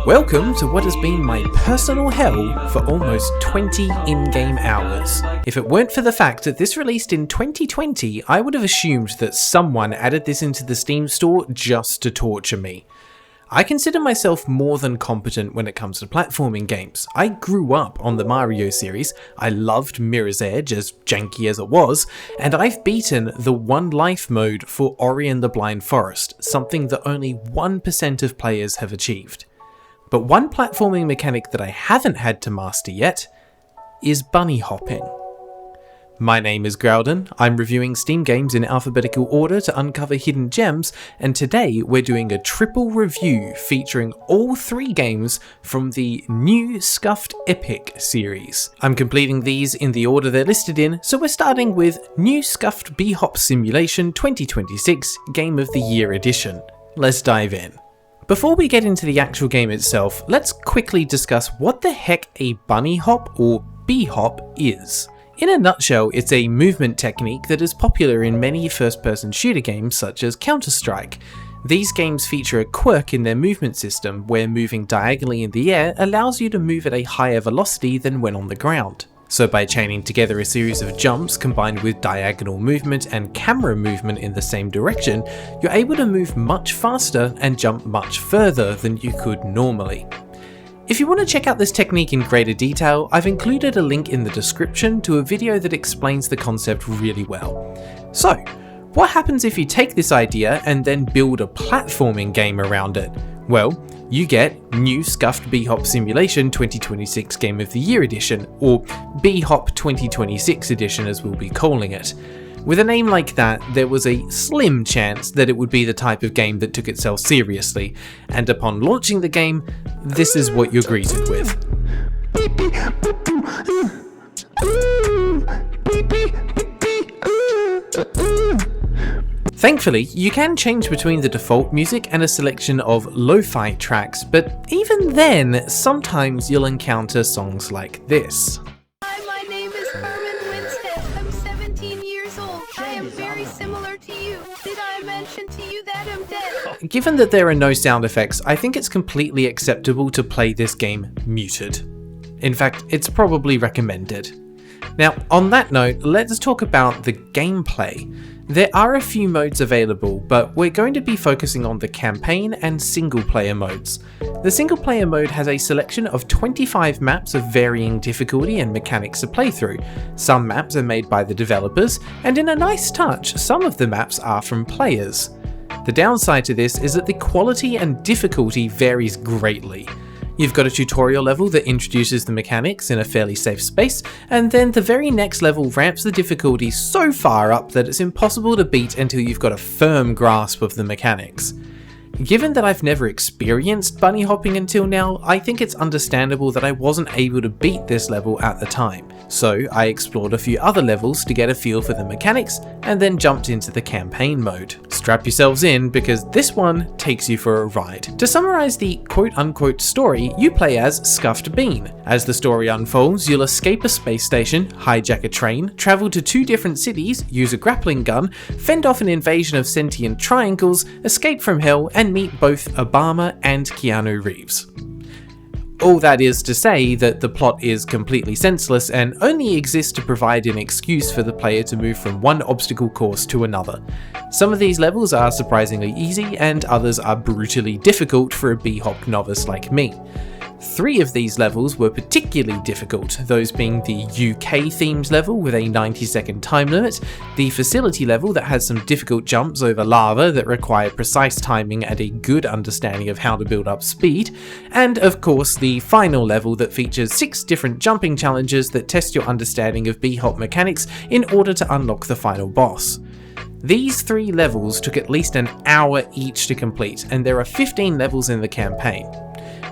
Welcome to what has been my personal hell for almost 20 in-game hours. If it weren't for the fact that this released in 2020, I would have assumed that someone added this into the Steam store just to torture me. I consider myself more than competent when it comes to platforming games. I grew up on the Mario series, I loved Mirror's Edge, as janky as it was, and I've beaten the One Life mode for Ori and the Blind Forest, something that only 1% of players have achieved. But one platforming mechanic that I haven't had to master yet is bunny hopping. My name is Graeldon, I'm reviewing Steam games in alphabetical order to uncover hidden gems, and today we're doing a triple review featuring all 3 games from the new Scuffed Epic series. I'm completing these in the order they're listed in, so we're starting with New Scuffed BHOP Simulation 2026 Game of the Year Edition. Let's dive in. Before we get into the actual game itself, let's quickly discuss what the heck a bunny hop or BHOP is. In a nutshell, it's a movement technique that is popular in many first-person shooter games such as Counter-Strike. These games feature a quirk in their movement system where moving diagonally in the air allows you to move at a higher velocity than when on the ground. So by chaining together a series of jumps combined with diagonal movement and camera movement in the same direction, you're able to move much faster and jump much further than you could normally. If you want to check out this technique in greater detail, I've included a link in the description to a video that explains the concept really well. So, what happens if you take this idea and then build a platforming game around it? Well, you get New Scuffed BHOP Simulation 2026 Game of the Year Edition, or BHOP 2026 Edition as we'll be calling it. With a name like that, there was a slim chance that it would be the type of game that took itself seriously, and upon launching the game, this is what you're greeted with. Thankfully, you can change between the default music and a selection of lo-fi tracks, but even then, sometimes you'll encounter songs like this. Hi, my name is Herman Winstead. I'm 17 years old. I am very similar to you. Did I mention to you that I'm dead? Given that there are no sound effects, I think it's completely acceptable to play this game muted. In fact, it's probably recommended. Now, on that note, let's talk about the gameplay. There are a few modes available, but we're going to be focusing on the campaign and single player modes. The single player mode has a selection of 25 maps of varying difficulty and mechanics to play through. Some maps are made by the developers, and in a nice touch, some of the maps are from players. The downside to this is that the quality and difficulty varies greatly. You've got a tutorial level that introduces the mechanics in a fairly safe space, and then the very next level ramps the difficulty so far up that it's impossible to beat until you've got a firm grasp of the mechanics. Given that I've never experienced bunny hopping until now, I think it's understandable that I wasn't able to beat this level at the time, so I explored a few other levels to get a feel for the mechanics and then jumped into the campaign mode. Strap yourselves in because this one takes you for a ride. To summarize the quote-unquote story, you play as Scuffed Bean. As the story unfolds, you'll escape a space station, hijack a train, travel to 2 different cities, use a grappling gun, fend off an invasion of sentient triangles, escape from hell, and meet both Obama and Keanu Reeves. All that is to say that the plot is completely senseless and only exists to provide an excuse for the player to move from one obstacle course to another. Some of these levels are surprisingly easy and others are brutally difficult for a BHOP novice like me. 3 of these levels were particularly difficult, those being the UK themed level with a 90-second time limit, the facility level that has some difficult jumps over lava that require precise timing and a good understanding of how to build up speed, and of course the final level that features 6 different jumping challenges that test your understanding of BHOP mechanics in order to unlock the final boss. These 3 levels took at least an hour each to complete, and there are 15 levels in the campaign.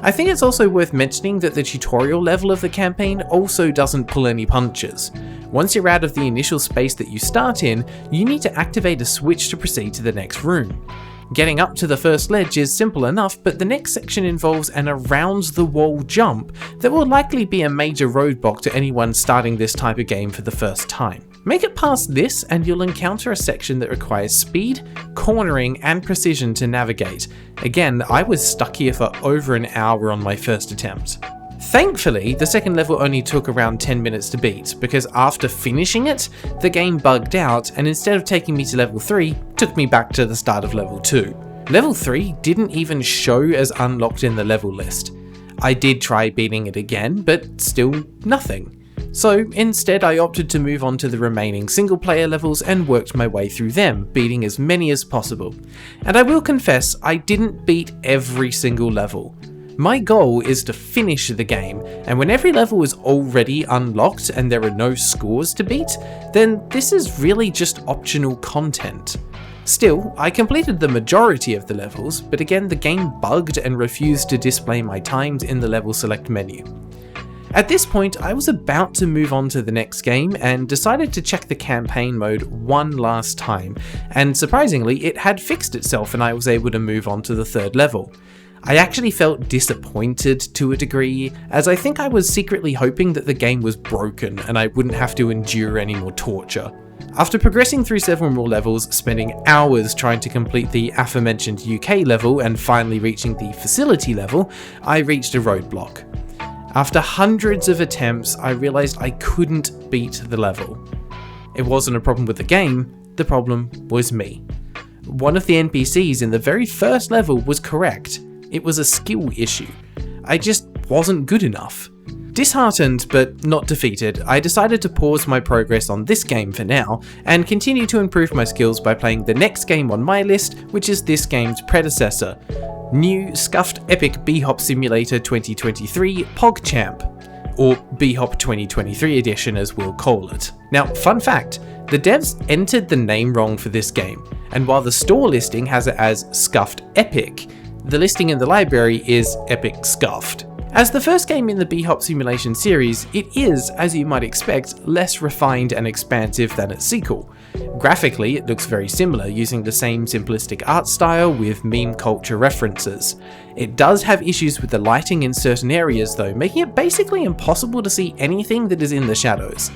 I think it's also worth mentioning that the tutorial level of the campaign also doesn't pull any punches. Once you're out of the initial space that you start in, you need to activate a switch to proceed to the next room. Getting up to the first ledge is simple enough, but the next section involves an around-the-wall jump that will likely be a major roadblock to anyone starting this type of game for the first time. Make it past this and you'll encounter a section that requires speed, cornering, and precision to navigate. Again, I was stuck here for over an hour on my first attempt. Thankfully, the second level only took around 10 minutes to beat, because after finishing it, the game bugged out and instead of taking me to level 3, took me back to the start of level 2. Level 3 didn't even show as unlocked in the level list. I did try beating it again, but still nothing. So instead I opted to move on to the remaining single player levels and worked my way through them, beating as many as possible. And I will confess, I didn't beat every single level. My goal is to finish the game, and when every level is already unlocked and there are no scores to beat, then this is really just optional content. Still, I completed the majority of the levels, but again the game bugged and refused to display my times in the level select menu. At this point, I was about to move on to the next game and decided to check the campaign mode one last time, and surprisingly it had fixed itself and I was able to move on to the third level. I actually felt disappointed to a degree, as I think I was secretly hoping that the game was broken and I wouldn't have to endure any more torture. After progressing through several more levels, spending hours trying to complete the aforementioned UK level and finally reaching the facility level, I reached a roadblock. After hundreds of attempts, I realised I couldn't beat the level. It wasn't a problem with the game, the problem was me. One of the NPCs in the very first level was correct. It was a skill issue. I just wasn't good enough. Disheartened but not defeated, I decided to pause my progress on this game for now and continue to improve my skills by playing the next game on my list, which is this game's predecessor, new Scuffed Epic BHOP Simulator 2023 PogChamp, or BHOP 2023 edition as we'll call it. Now, fun fact, the devs entered the name wrong for this game, and while the store listing has it as Scuffed Epic, the listing in the library is Epic Scuffed. As the first game in the BHOP simulation series, it is, as you might expect, less refined and expansive than its sequel. Graphically, it looks very similar, using the same simplistic art style with meme culture references. It does have issues with the lighting in certain areas though, making it basically impossible to see anything that is in the shadows.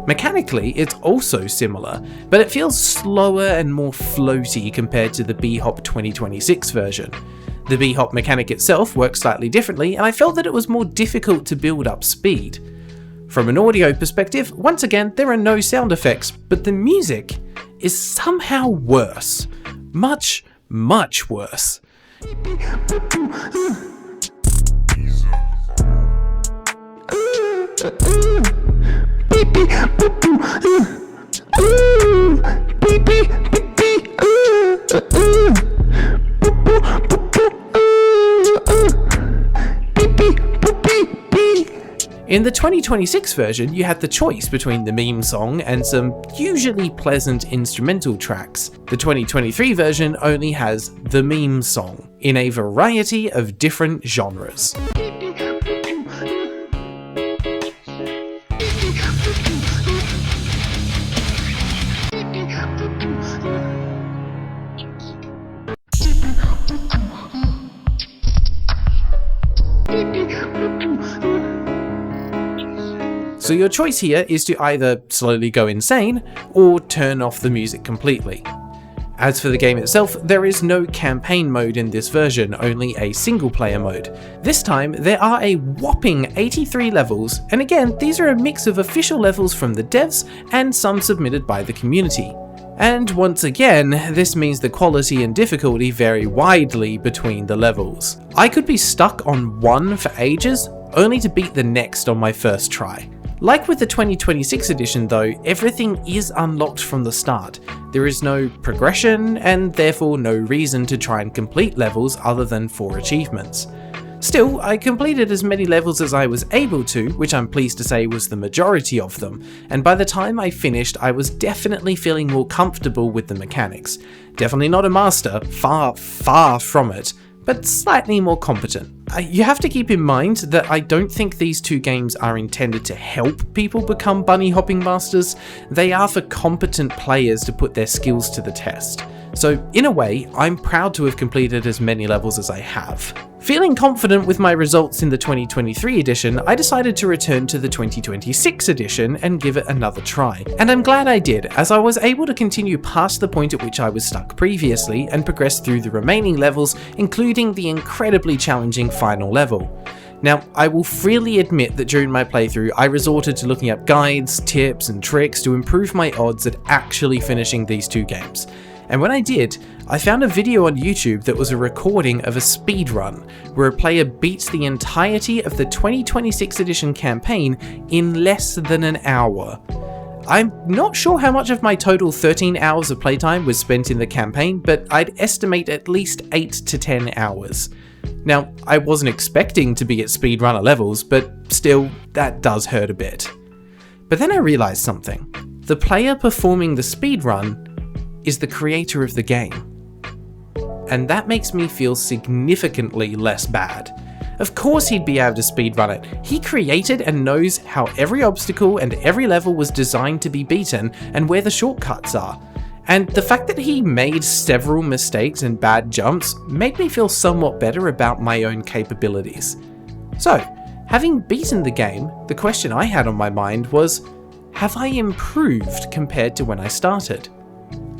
Mechanically, it's also similar, but it feels slower and more floaty compared to the BHOP 2026 version. The BHOP mechanic itself works slightly differently, and I felt that it was more difficult to build up speed. From an audio perspective, once again, there are no sound effects, but the music is somehow worse. Much, much worse. In the 2026 version, you had the choice between the meme song and some usually pleasant instrumental tracks. The 2023 version only has the meme song, in a variety of different genres. So your choice here is to either slowly go insane, or turn off the music completely. As for the game itself, there is no campaign mode in this version, only a single player mode. This time, there are a whopping 83 levels, and again, these are a mix of official levels from the devs and some submitted by the community. And once again, this means the quality and difficulty vary widely between the levels. I could be stuck on one for ages, only to beat the next on my first try. Like with the 2026 edition though, everything is unlocked from the start. There is no progression, and therefore no reason to try and complete levels other than for achievements. Still, I completed as many levels as I was able to, which I'm pleased to say was the majority of them, and by the time I finished I was definitely feeling more comfortable with the mechanics. Definitely not a master, far from it, but slightly more competent. You have to keep in mind that I don't think these two games are intended to help people become bunny hopping masters, they are for competent players to put their skills to the test. So in a way, I'm proud to have completed as many levels as I have. Feeling confident with my results in the 2023 edition, I decided to return to the 2026 edition and give it another try. And I'm glad I did, as I was able to continue past the point at which I was stuck previously and progress through the remaining levels, including the incredibly challenging final level. Now, I will freely admit that during my playthrough, I resorted to looking up guides, tips, and tricks to improve my odds at actually finishing these two games. And when I did, I found a video on YouTube that was a recording of a speedrun, where a player beats the entirety of the 2026 edition campaign in less than an hour. I'm not sure how much of my total 13 hours of playtime was spent in the campaign, but I'd estimate at least 8 to 10 hours. Now, I wasn't expecting to be at speedrunner levels, but still, that does hurt a bit. But then I realised something. The player performing the speedrun is the creator of the game. And that makes me feel significantly less bad. Of course he'd be able to speedrun it. He created and knows how every obstacle and every level was designed to be beaten and where the shortcuts are. And the fact that he made several mistakes and bad jumps made me feel somewhat better about my own capabilities. So, having beaten the game, the question I had on my mind was, have I improved compared to when I started?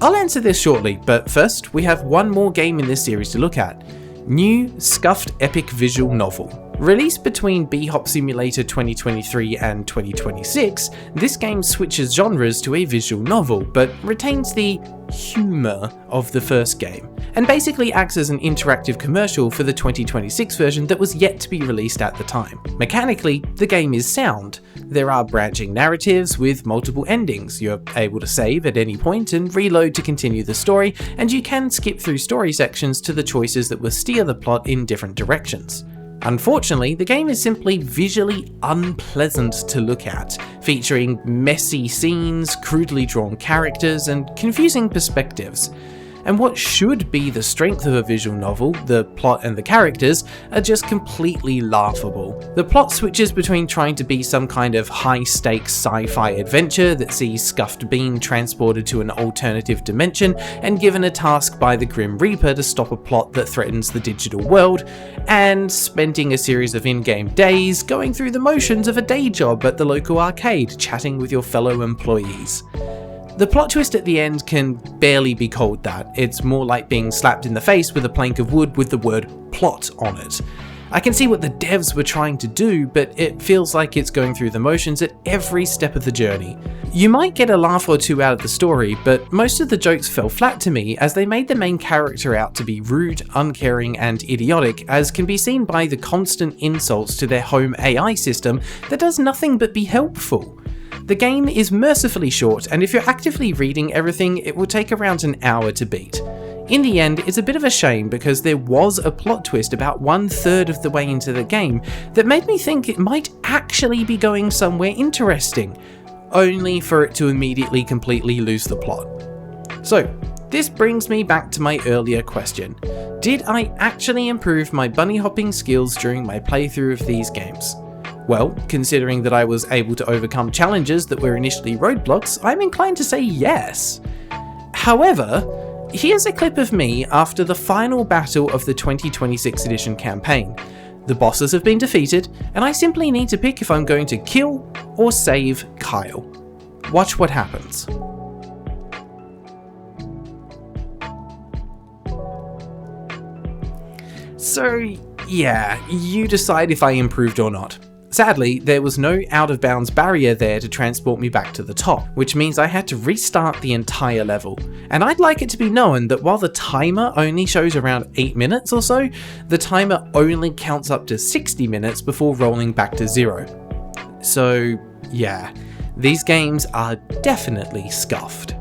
I'll answer this shortly, but first we have one more game in this series to look at. New Scuffed epic visual novel. Released between BHOP Simulator 2023 and 2026, this game switches genres to a visual novel, but retains the humour of the first game, and basically acts as an interactive commercial for the 2026 version that was yet to be released at the time. Mechanically, the game is sound. There are branching narratives with multiple endings. You're able to save at any point and reload to continue the story, and you can skip through story sections to the choices that will steer the plot in different directions. Unfortunately, the game is simply visually unpleasant to look at, featuring messy scenes, crudely drawn characters, and confusing perspectives. And what should be the strength of a visual novel, the plot and the characters, are just completely laughable. The plot switches between trying to be some kind of high-stakes sci-fi adventure that sees Scuffed being transported to an alternative dimension and given a task by the Grim Reaper to stop a plot that threatens the digital world, and spending a series of in-game days going through the motions of a day job at the local arcade, chatting with your fellow employees. The plot twist at the end can barely be called that. It's more like being slapped in the face with a plank of wood with the word plot on it. I can see what the devs were trying to do, but it feels like it's going through the motions at every step of the journey. You might get a laugh or two out of the story, but most of the jokes fell flat to me as they made the main character out to be rude, uncaring, and idiotic, as can be seen by the constant insults to their home AI system that does nothing but be helpful. The game is mercifully short, and if you're actively reading everything, it will take around an hour to beat. In the end, it's a bit of a shame because there was a plot twist about 1/3 of the way into the game that made me think it might actually be going somewhere interesting, only for it to immediately completely lose the plot. So, this brings me back to my earlier question. Did I actually improve my bunny hopping skills during my playthrough of these games? Well, considering that I was able to overcome challenges that were initially roadblocks, I'm inclined to say yes. However, here's a clip of me after the final battle of the 2026 edition campaign. The bosses have been defeated, and I simply need to pick if I'm going to kill or save Kyle. Watch what happens. So yeah, you decide if I improved or not. Sadly, there was no out-of-bounds barrier there to transport me back to the top, which means I had to restart the entire level. And I'd like it to be known that while the timer only shows around 8 minutes or so, the timer only counts up to 60 minutes before rolling back to 0. So yeah, these games are definitely scuffed.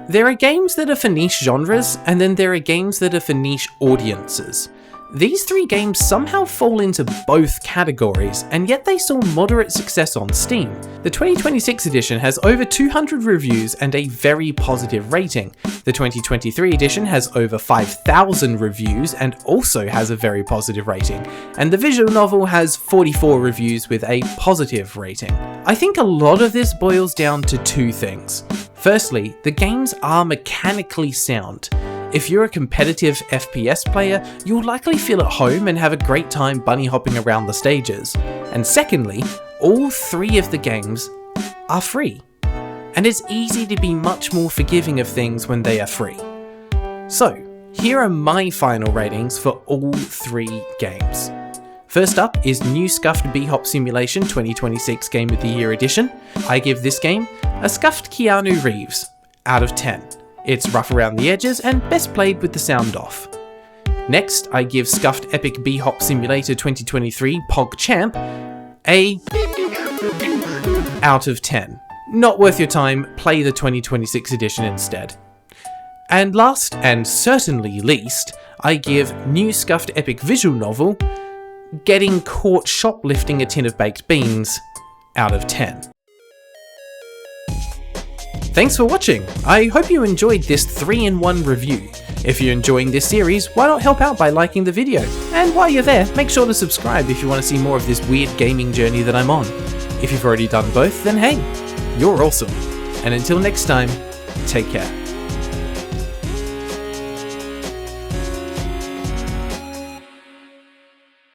There are games that are for niche genres, and then there are games that are for niche audiences. These three games somehow fall into both categories, and yet they saw moderate success on Steam. The 2026 edition has over 200 reviews and a very positive rating. The 2023 edition has over 5,000 reviews and also has a very positive rating. And the visual novel has 44 reviews with a positive rating. I think a lot of this boils down to two things. Firstly, the games are mechanically sound. If you're a competitive FPS player, you'll likely feel at home and have a great time bunny hopping around the stages. And secondly, all three of the games are free. And it's easy to be much more forgiving of things when they are free. So, here are my final ratings for all three games. First up is new Scuffed BHOP Simulation 2026 Game of the Year Edition. I give this game a Scuffed Keanu Reeves out of 10. It's rough around the edges and best played with the sound off. Next, I give Scuffed Epic BHOP Simulator 2023 Pog Champ a out of 10. Not worth your time, play the 2026 edition instead. And last, and certainly least, I give new Scuffed Epic Visual Novel Getting Caught Shoplifting a Tin of Baked Beans out of 10. Thanks for watching. I hope you enjoyed this 3-in-1 review. If you're enjoying this series, why not help out by liking the video? And while you're there, make sure to subscribe if you want to see more of this weird gaming journey that I'm on. If you've already done both, then hey, you're awesome. And until next time, take care.